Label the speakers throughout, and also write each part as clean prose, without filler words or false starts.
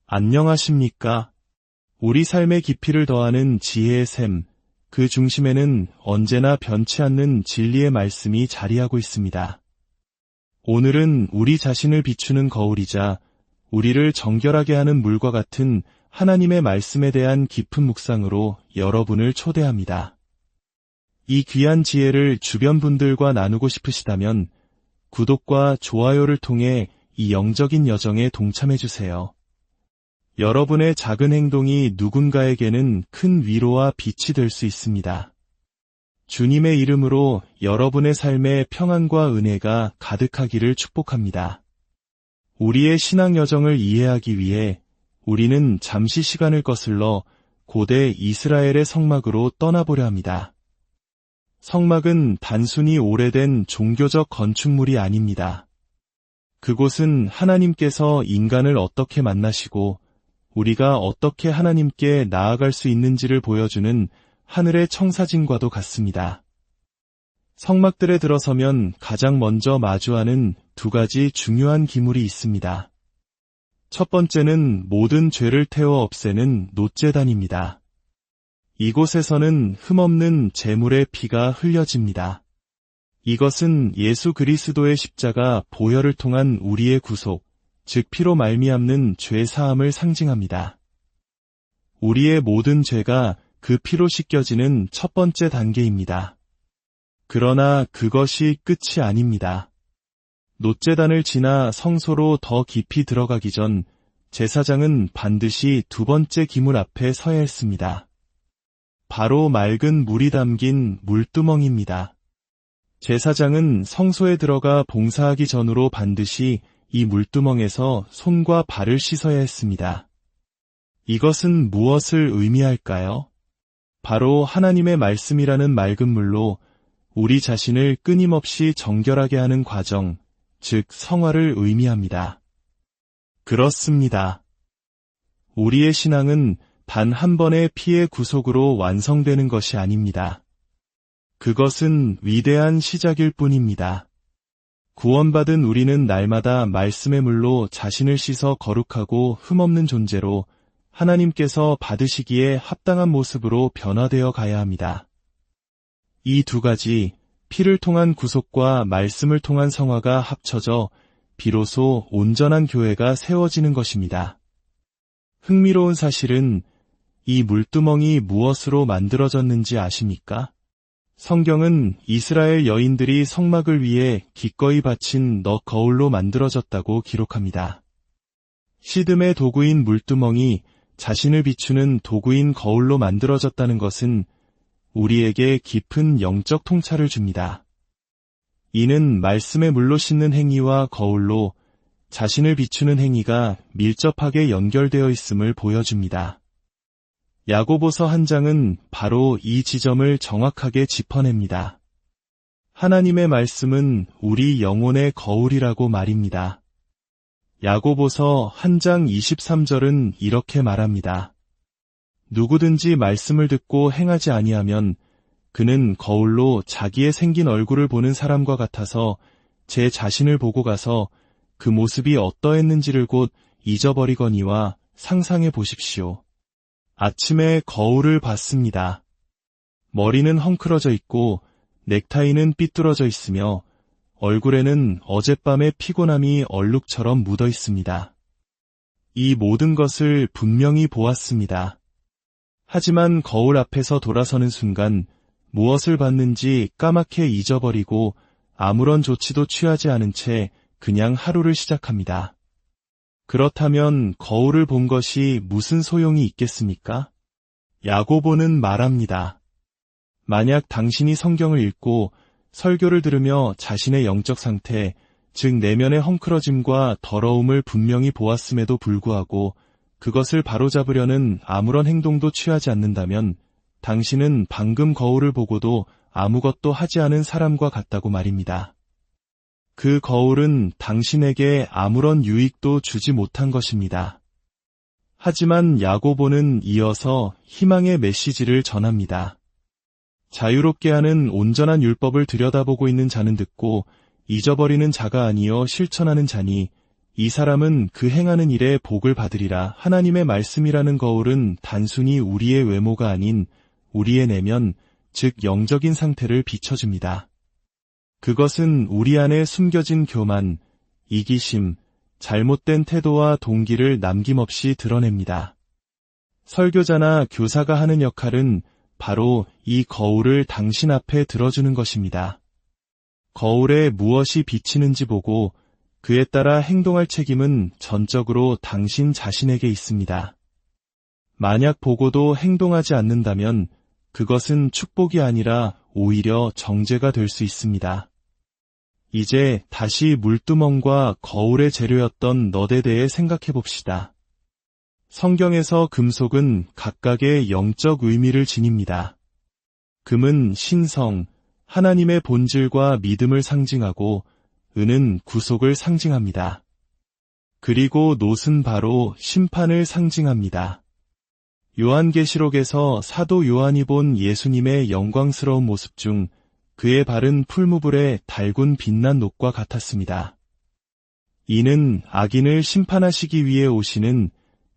Speaker 1: 안녕하십니까? 우리 삶의 깊이를 더하는 지혜의 샘, 그 중심에는 언제나 변치 않는 진리의 말씀이 자리하고 있습니다. 오늘은 우리 자신을 비추는 거울이자 우리를 정결하게 하는 물과 같은 하나님의 말씀에 대한 깊은 묵상으로 여러분을 초대합니다. 이 귀한 지혜를 주변 분들과 나누고 싶으시다면 구독과 좋아요를 통해 이 영적인 여정에 동참해주세요. 여러분의 작은 행동이 누군가에게는 큰 위로와 빛이 될 수 있습니다. 주님의 이름으로 여러분의 삶에 평안과 은혜가 가득하기를 축복합니다. 우리의 신앙 여정을 이해하기 위해 우리는 잠시 시간을 거슬러 고대 이스라엘의 성막으로 떠나보려 합니다. 성막은 단순히 오래된 종교적 건축물이 아닙니다. 그곳은 하나님께서 인간을 어떻게 만나시고 우리가 어떻게 하나님께 나아갈 수 있는지를 보여주는 하늘의 청사진과도 같습니다. 성막들에 들어서면 가장 먼저 마주하는 두 가지 중요한 기물이 있습니다. 첫 번째는 모든 죄를 태워 없애는 놋제단입니다. 이곳에서는 흠없는 제물의 피가 흘려집니다. 이것은 예수 그리스도의 십자가 보혈을 통한 우리의 구속, 즉 피로 말미암는 죄 사함을 상징합니다. 우리의 모든 죄가 그 피로 씻겨지는 첫 번째 단계입니다. 그러나 그것이 끝이 아닙니다. 놋제단을 지나 성소로 더 깊이 들어가기 전 제사장은 반드시 두 번째 기물 앞에 서야 했습니다. 바로 맑은 물이 담긴 물두멍입니다. 제사장은 성소에 들어가 봉사하기 전으로 반드시 이 물두멍에서 손과 발을 씻어야 했습니다. 이것은 무엇을 의미할까요? 바로 하나님의 말씀이라는 맑은 물로 우리 자신을 끊임없이 정결하게 하는 과정, 즉 성화를 의미합니다. 그렇습니다. 우리의 신앙은 단 한 번의 피의 구속으로 완성되는 것이 아닙니다. 그것은 위대한 시작일 뿐입니다. 구원받은 우리는 날마다 말씀의 물로 자신을 씻어 거룩하고 흠없는 존재로 하나님께서 받으시기에 합당한 모습으로 변화되어 가야 합니다. 이 두 가지, 피를 통한 구속과 말씀을 통한 성화가 합쳐져 비로소 온전한 교회가 세워지는 것입니다. 흥미로운 사실은 이 물두멍이 무엇으로 만들어졌는지 아십니까? 성경은 이스라엘 여인들이 성막을 위해 기꺼이 바친 너 거울로 만들어졌다고 기록합니다. 시듬의 도구인 물두멍이 자신을 비추는 도구인 거울로 만들어졌다는 것은 우리에게 깊은 영적 통찰을 줍니다. 이는 말씀의 물로 씻는 행위와 거울로 자신을 비추는 행위가 밀접하게 연결되어 있음을 보여줍니다. 야고보서 한 장은 바로 이 지점을 정확하게 짚어냅니다. 하나님의 말씀은 우리 영혼의 거울이라고 말입니다. 야고보서 한 장 23절은 이렇게 말합니다. 누구든지 말씀을 듣고 행하지 아니하면 그는 거울로 자기의 생긴 얼굴을 보는 사람과 같아서 제 자신을 보고 가서 그 모습이 어떠했는지를 곧 잊어버리거니와 상상해 보십시오. 아침에 거울을 봤습니다. 머리는 헝클어져 있고 넥타이는 삐뚤어져 있으며 얼굴에는 어젯밤의 피곤함이 얼룩처럼 묻어 있습니다. 이 모든 것을 분명히 보았습니다. 하지만 거울 앞에서 돌아서는 순간 무엇을 봤는지 까맣게 잊어버리고 아무런 조치도 취하지 않은 채 그냥 하루를 시작합니다. 그렇다면 거울을 본 것이 무슨 소용이 있겠습니까? 야고보는 말합니다. 만약 당신이 성경을 읽고 설교를 들으며 자신의 영적 상태, 즉 내면의 헝클어짐과 더러움을 분명히 보았음에도 불구하고 그것을 바로잡으려는 아무런 행동도 취하지 않는다면 당신은 방금 거울을 보고도 아무것도 하지 않은 사람과 같다고 말입니다. 그 거울은 당신에게 아무런 유익도 주지 못한 것입니다. 하지만 야고보는 이어서 희망의 메시지를 전합니다. 자유롭게 하는 온전한 율법을 들여다보고 있는 자는 듣고 잊어버리는 자가 아니여 실천하는 자니 이 사람은 그 행하는 일에 복을 받으리라. 하나님의 말씀이라는 거울은 단순히 우리의 외모가 아닌 우리의 내면, 즉 영적인 상태를 비춰줍니다. 그것은 우리 안에 숨겨진 교만, 이기심, 잘못된 태도와 동기를 남김없이 드러냅니다. 설교자나 교사가 하는 역할은 바로 이 거울을 당신 앞에 들어주는 것입니다. 거울에 무엇이 비치는지 보고 그에 따라 행동할 책임은 전적으로 당신 자신에게 있습니다. 만약 보고도 행동하지 않는다면 그것은 축복이 아니라 오히려 정죄가 될 수 있습니다. 이제 다시 물두멍과 거울의 재료였던 넛에 대해 생각해 봅시다. 성경에서 금속은 각각의 영적 의미를 지닙니다. 금은 신성, 하나님의 본질과 믿음을 상징하고 은은 구속을 상징합니다. 그리고 놋은 바로 심판을 상징합니다. 요한계시록에서 사도 요한이 본 예수님의 영광스러운 모습 중 그의 발은 풀무불에 달군 빛난 놋과 같았습니다. 이는 악인을 심판하시기 위해 오시는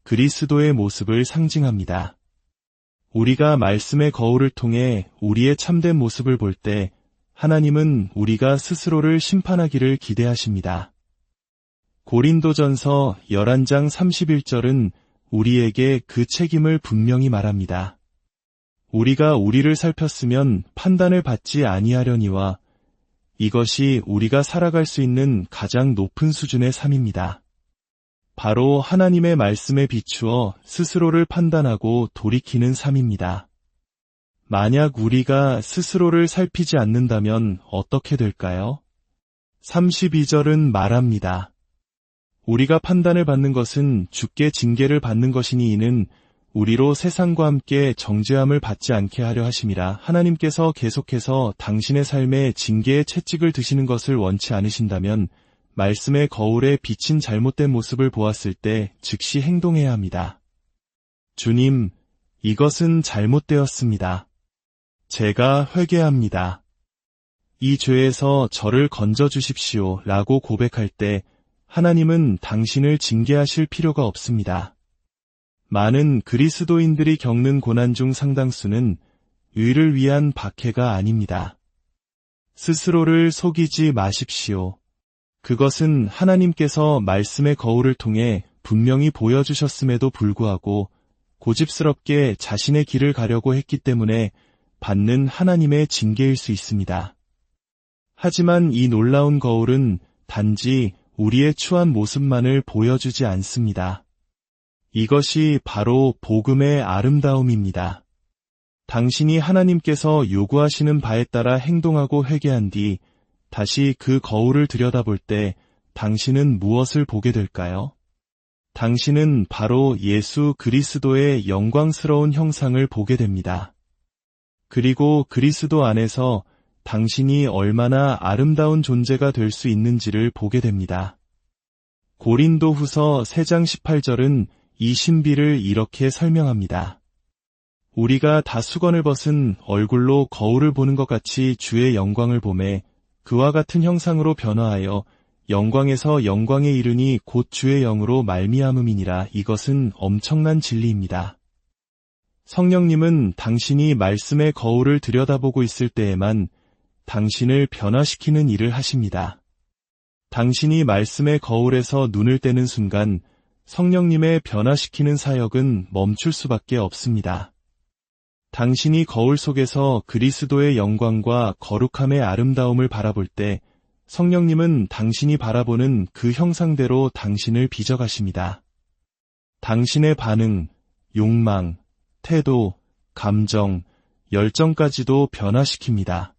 Speaker 1: 그리스도의 모습을 상징합니다. 우리가 말씀의 거울을 통해 우리의 참된 모습을 볼 때 하나님은 우리가 스스로를 심판하기를 기대하십니다. 고린도전서 11장 31절은 우리에게 그 책임을 분명히 말합니다. 우리가 우리를 살폈으면 판단을 받지 아니하려니와 이것이 우리가 살아갈 수 있는 가장 높은 수준의 삶입니다. 바로 하나님의 말씀에 비추어 스스로를 판단하고 돌이키는 삶입니다. 만약 우리가 스스로를 살피지 않는다면 어떻게 될까요? 32절은 말합니다. 우리가 판단을 받는 것은 주께 징계를 받는 것이니 이는 우리로 세상과 함께 정죄함을 받지 않게 하려 하심이라. 하나님께서 계속해서 당신의 삶에 징계의 채찍을 드시는 것을 원치 않으신다면 말씀의 거울에 비친 잘못된 모습을 보았을 때 즉시 행동해야 합니다. 주님, 이것은 잘못되었습니다. 제가 회개합니다. 이 죄에서 저를 건져주십시오 라고 고백할 때 하나님은 당신을 징계하실 필요가 없습니다. 많은 그리스도인들이 겪는 고난 중 상당수는 의를 위한 박해가 아닙니다. 스스로를 속이지 마십시오. 그것은 하나님께서 말씀의 거울을 통해 분명히 보여주셨음에도 불구하고 고집스럽게 자신의 길을 가려고 했기 때문에 받는 하나님의 징계일 수 있습니다. 하지만 이 놀라운 거울은 단지 우리의 추한 모습만을 보여주지 않습니다. 이것이 바로 복음의 아름다움입니다. 당신이 하나님께서 요구하시는 바에 따라 행동하고 회개한 뒤 다시 그 거울을 들여다볼 때 당신은 무엇을 보게 될까요? 당신은 바로 예수 그리스도의 영광스러운 형상을 보게 됩니다. 그리고 그리스도 안에서 당신이 얼마나 아름다운 존재가 될 수 있는지를 보게 됩니다. 고린도후서 3장 18절은 이 신비를 이렇게 설명합니다. 우리가 다 수건을 벗은 얼굴로 거울을 보는 것 같이 주의 영광을 보매 그와 같은 형상으로 변화하여 영광에서 영광에 이르니 곧 주의 영으로 말미암음이니라. 이것은 엄청난 진리입니다. 성령님은 당신이 말씀의 거울을 들여다보고 있을 때에만 당신을 변화시키는 일을 하십니다. 당신이 말씀의 거울에서 눈을 떼는 순간 성령님의 변화시키는 사역은 멈출 수밖에 없습니다. 당신이 거울 속에서 그리스도의 영광과 거룩함의 아름다움을 바라볼 때 성령님은 당신이 바라보는 그 형상대로 당신을 빚어가십니다. 당신의 반응, 욕망, 태도, 감정, 열정까지도 변화시킵니다.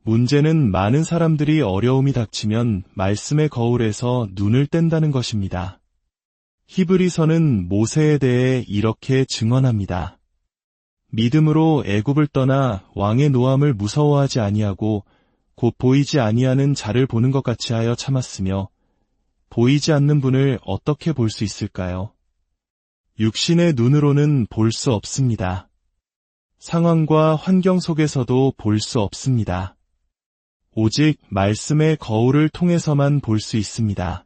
Speaker 1: 문제는 많은 사람들이 어려움이 닥치면 말씀의 거울에서 눈을 뗀다는 것입니다. 히브리서는 모세에 대해 이렇게 증언합니다. 믿음으로 애굽을 떠나 왕의 노함을 무서워하지 아니하고 곧 보이지 아니하는 자를 보는 것 같이 하여 참았으며 보이지 않는 분을 어떻게 볼 수 있을까요? 육신의 눈으로는 볼 수 없습니다. 상황과 환경 속에서도 볼 수 없습니다. 오직 말씀의 거울을 통해서만 볼 수 있습니다.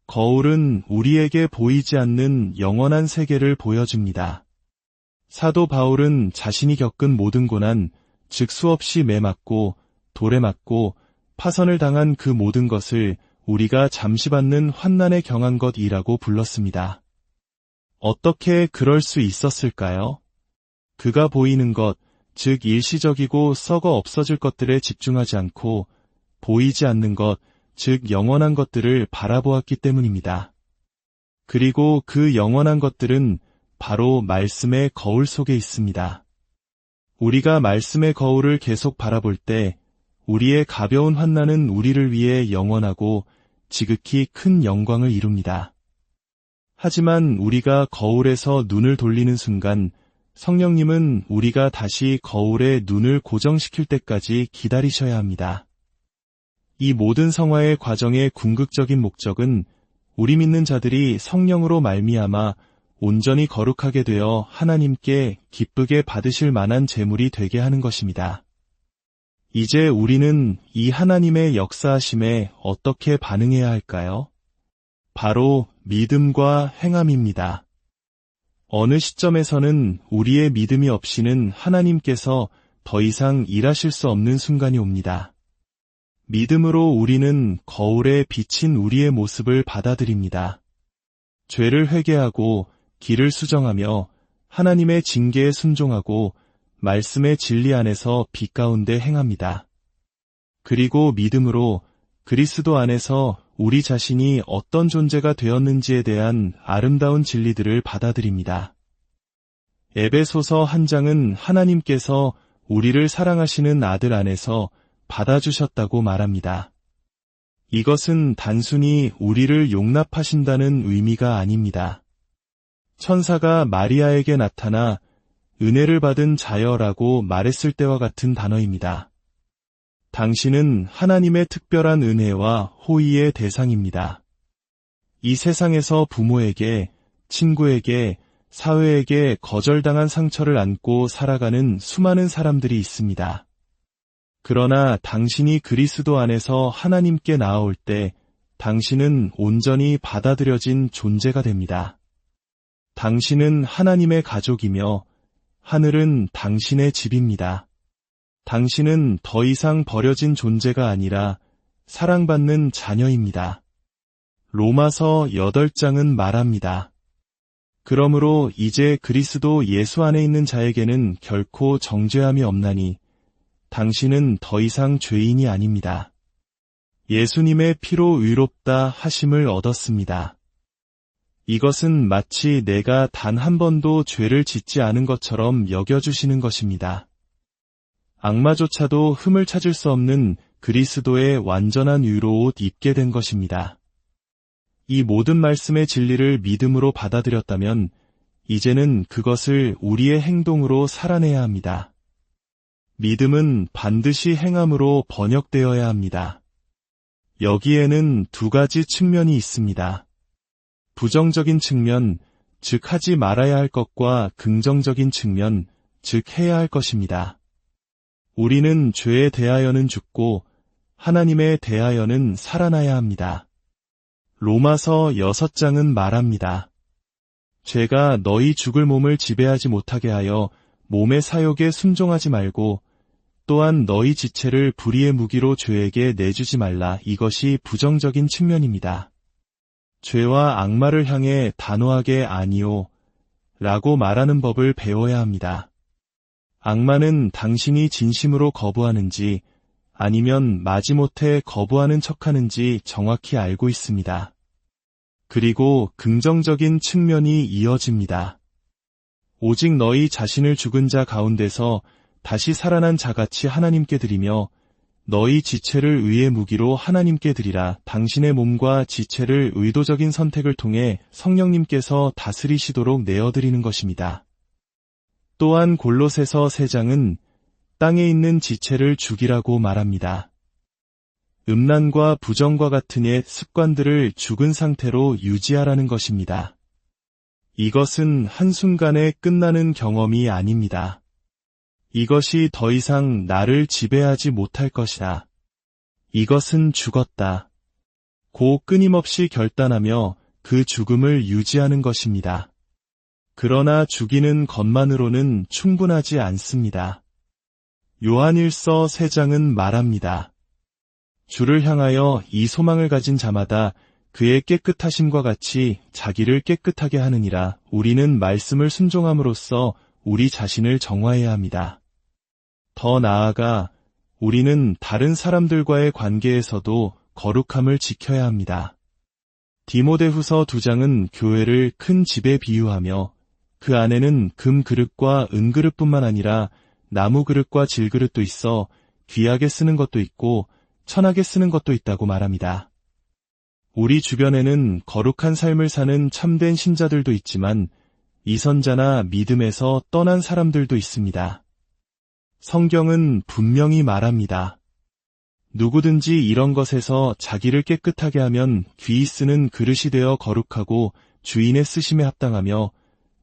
Speaker 1: 거울은 우리에게 보이지 않는 영원한 세계를 보여줍니다. 사도 바울은 자신이 겪은 모든 고난, 즉 수없이 매 맞고 돌에 맞고 파선을 당한 그 모든 것을 우리가 잠시 받는 환난에 경한 것이라고 불렀습니다. 어떻게 그럴 수 있었을까요? 그가 보이는 것, 즉 일시적이고 썩어 없어질 것들에 집중하지 않고 보이지 않는 것, 즉 영원한 것들을 바라보았기 때문입니다. 그리고 그 영원한 것들은 바로 말씀의 거울 속에 있습니다. 우리가 말씀의 거울을 계속 바라볼 때 우리의 가벼운 환난은 우리를 위해 영원하고 지극히 큰 영광을 이룹니다. 하지만 우리가 거울에서 눈을 돌리는 순간 성령님은 우리가 다시 거울에 눈을 고정시킬 때까지 기다리셔야 합니다. 이 모든 성화의 과정의 궁극적인 목적은 우리 믿는 자들이 성령으로 말미암아 온전히 거룩하게 되어 하나님께 기쁘게 받으실 만한 제물이 되게 하는 것입니다. 이제 우리는 이 하나님의 역사하심에 어떻게 반응해야 할까요? 바로 믿음과 행함입니다. 어느 시점에서는 우리의 믿음이 없이는 하나님께서 더 이상 일하실 수 없는 순간이 옵니다. 믿음으로 우리는 거울에 비친 우리의 모습을 받아들입니다. 죄를 회개하고 길을 수정하며 하나님의 징계에 순종하고 말씀의 진리 안에서 빛 가운데 행합니다. 그리고 믿음으로 그리스도 안에서 우리 자신이 어떤 존재가 되었는지에 대한 아름다운 진리들을 받아들입니다. 에베소서 1장은 하나님께서 우리를 사랑하시는 아들 안에서 받아주셨다고 말합니다. 이것은 단순히 우리를 용납하신다는 의미가 아닙니다. 천사가 마리아에게 나타나 은혜를 받은 자여라고 말했을 때와 같은 단어입니다. 당신은 하나님의 특별한 은혜와 호의의 대상입니다. 이 세상에서 부모에게, 친구에게, 사회에게 거절당한 상처를 안고 살아가는 수많은 사람들이 있습니다. 그러나 당신이 그리스도 안에서 하나님께 나아올 때 당신은 온전히 받아들여진 존재가 됩니다. 당신은 하나님의 가족이며 하늘은 당신의 집입니다. 당신은 더 이상 버려진 존재가 아니라 사랑받는 자녀입니다. 로마서 8장은 말합니다. 그러므로 이제 그리스도 예수 안에 있는 자에게는 결코 정죄함이 없나니 당신은 더 이상 죄인이 아닙니다. 예수님의 피로 의롭다 하심을 얻었습니다. 이것은 마치 내가 단 한 번도 죄를 짓지 않은 것처럼 여겨주시는 것입니다. 악마조차도 흠을 찾을 수 없는 그리스도의 완전한 의로 옷 입게 된 것입니다. 이 모든 말씀의 진리를 믿음으로 받아들였다면 이제는 그것을 우리의 행동으로 살아내야 합니다. 믿음은 반드시 행함으로 번역되어야 합니다. 여기에는 두 가지 측면이 있습니다. 부정적인 측면, 즉 하지 말아야 할 것과 긍정적인 측면, 즉 해야 할 것입니다. 우리는 죄에 대하여는 죽고 하나님에 대하여는 살아나야 합니다. 로마서 6장은 말합니다. 죄가 너희 죽을 몸을 지배하지 못하게 하여 몸의 사욕에 순종하지 말고 또한 너희 지체를 불의의 무기로 죄에게 내주지 말라. 이것이 부정적인 측면입니다. 죄와 악마를 향해 단호하게 아니요 라고 말하는 법을 배워야 합니다. 악마는 당신이 진심으로 거부하는지 아니면 마지못해 거부하는 척하는지 정확히 알고 있습니다. 그리고 긍정적인 측면이 이어집니다. 오직 너희 자신을 죽은 자 가운데서 다시 살아난 자같이 하나님께 드리며 너희 지체를 의의 무기로 하나님께 드리라. 당신의 몸과 지체를 의도적인 선택을 통해 성령님께서 다스리시도록 내어드리는 것입니다. 또한 골로새서 3장은 땅에 있는 지체를 죽이라고 말합니다. 음란과 부정과 같은 옛 습관들을 죽은 상태로 유지하라는 것입니다. 이것은 한순간에 끝나는 경험이 아닙니다. 이것이 더 이상 나를 지배하지 못할 것이다. 이것은 죽었다. 고 끊임없이 결단하며 그 죽음을 유지하는 것입니다. 그러나 죽이는 것만으로는 충분하지 않습니다. 요한일서 3장은 말합니다. 주를 향하여 이 소망을 가진 자마다 그의 깨끗하심과 같이 자기를 깨끗하게 하느니라. 우리는 말씀을 순종함으로써 우리 자신을 정화해야 합니다. 더 나아가 우리는 다른 사람들과의 관계에서도 거룩함을 지켜야 합니다. 디모데후서 2장은 교회를 큰 집에 비유하며 그 안에는 금 그릇과 은 그릇뿐만 아니라 나무 그릇과 질 그릇도 있어 귀하게 쓰는 것도 있고 천하게 쓰는 것도 있다고 말합니다. 우리 주변에는 거룩한 삶을 사는 참된 신자들도 있지만 이선자나 믿음에서 떠난 사람들도 있습니다. 성경은 분명히 말합니다. 누구든지 이런 것에서 자기를 깨끗하게 하면 귀히 쓰는 그릇이 되어 거룩하고 주인의 쓰심에 합당하며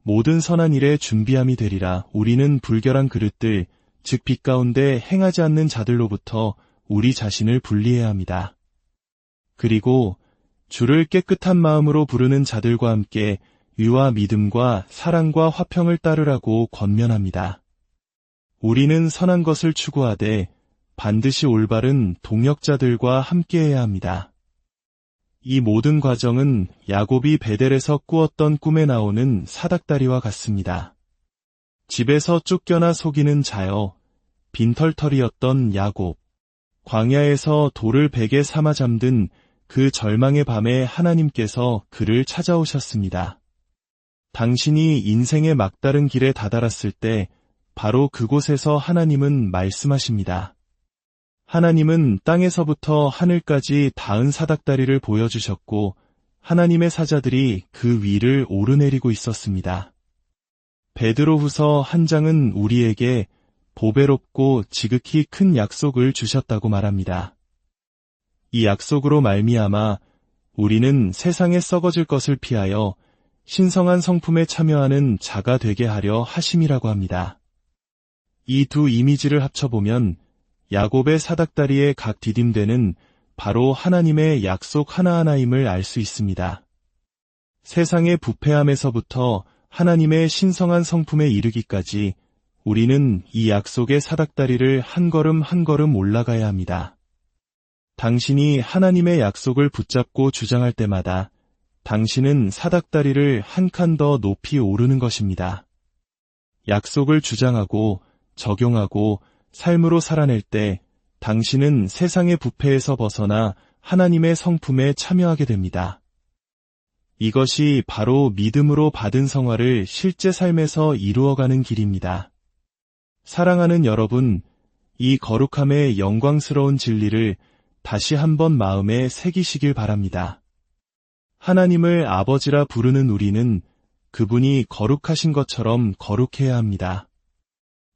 Speaker 1: 모든 선한 일에 준비함이 되리라. 우리는 불결한 그릇들, 즉 빛 가운데 행하지 않는 자들로부터 우리 자신을 분리해야 합니다. 그리고 주를 깨끗한 마음으로 부르는 자들과 함께 의와 믿음과 사랑과 화평을 따르라고 권면합니다. 우리는 선한 것을 추구하되 반드시 올바른 동역자들과 함께해야 합니다. 이 모든 과정은 야곱이 베델에서 꾸었던 꿈에 나오는 사닥다리와 같습니다. 집에서 쫓겨나 속이는 자여, 빈털터리였던 야곱, 광야에서 돌을 베개 삼아 잠든 그 절망의 밤에 하나님께서 그를 찾아오셨습니다. 당신이 인생의 막다른 길에 다다랐을 때 바로 그곳에서 하나님은 말씀하십니다. 하나님은 땅에서부터 하늘까지 닿은 사닥다리를 보여주셨고 하나님의 사자들이 그 위를 오르내리고 있었습니다. 베드로후서 1장은 우리에게 보배롭고 지극히 큰 약속을 주셨다고 말합니다. 이 약속으로 말미암아 우리는 세상에 썩어질 것을 피하여 신성한 성품에 참여하는 자가 되게 하려 하심이라고 합니다. 이 두 이미지를 합쳐보면 야곱의 사닥다리에 각 디딤대는 바로 하나님의 약속 하나하나임을 알 수 있습니다. 세상의 부패함에서부터 하나님의 신성한 성품에 이르기까지 우리는 이 약속의 사닥다리를 한 걸음 한 걸음 올라가야 합니다. 당신이 하나님의 약속을 붙잡고 주장할 때마다 당신은 사닥다리를 한 칸 더 높이 오르는 것입니다. 약속을 주장하고 적용하고 삶으로 살아낼 때 당신은 세상의 부패에서 벗어나 하나님의 성품에 참여하게 됩니다. 이것이 바로 믿음으로 받은 성화를 실제 삶에서 이루어가는 길입니다. 사랑하는 여러분, 이 거룩함의 영광스러운 진리를 다시 한번 마음에 새기시길 바랍니다. 하나님을 아버지라 부르는 우리는 그분이 거룩하신 것처럼 거룩해야 합니다.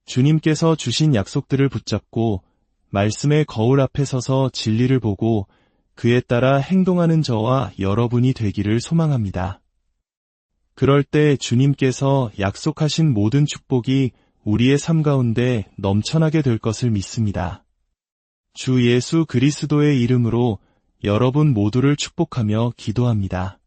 Speaker 1: 주님께서 주신 약속들을 붙잡고 말씀의 거울 앞에 서서 진리를 보고 그에 따라 행동하는 저와 여러분이 되기를 소망합니다. 그럴 때 주님께서 약속하신 모든 축복이 우리의 삶 가운데 넘쳐나게 될 것을 믿습니다. 주 예수 그리스도의 이름으로 여러분 모두를 축복하며 기도합니다.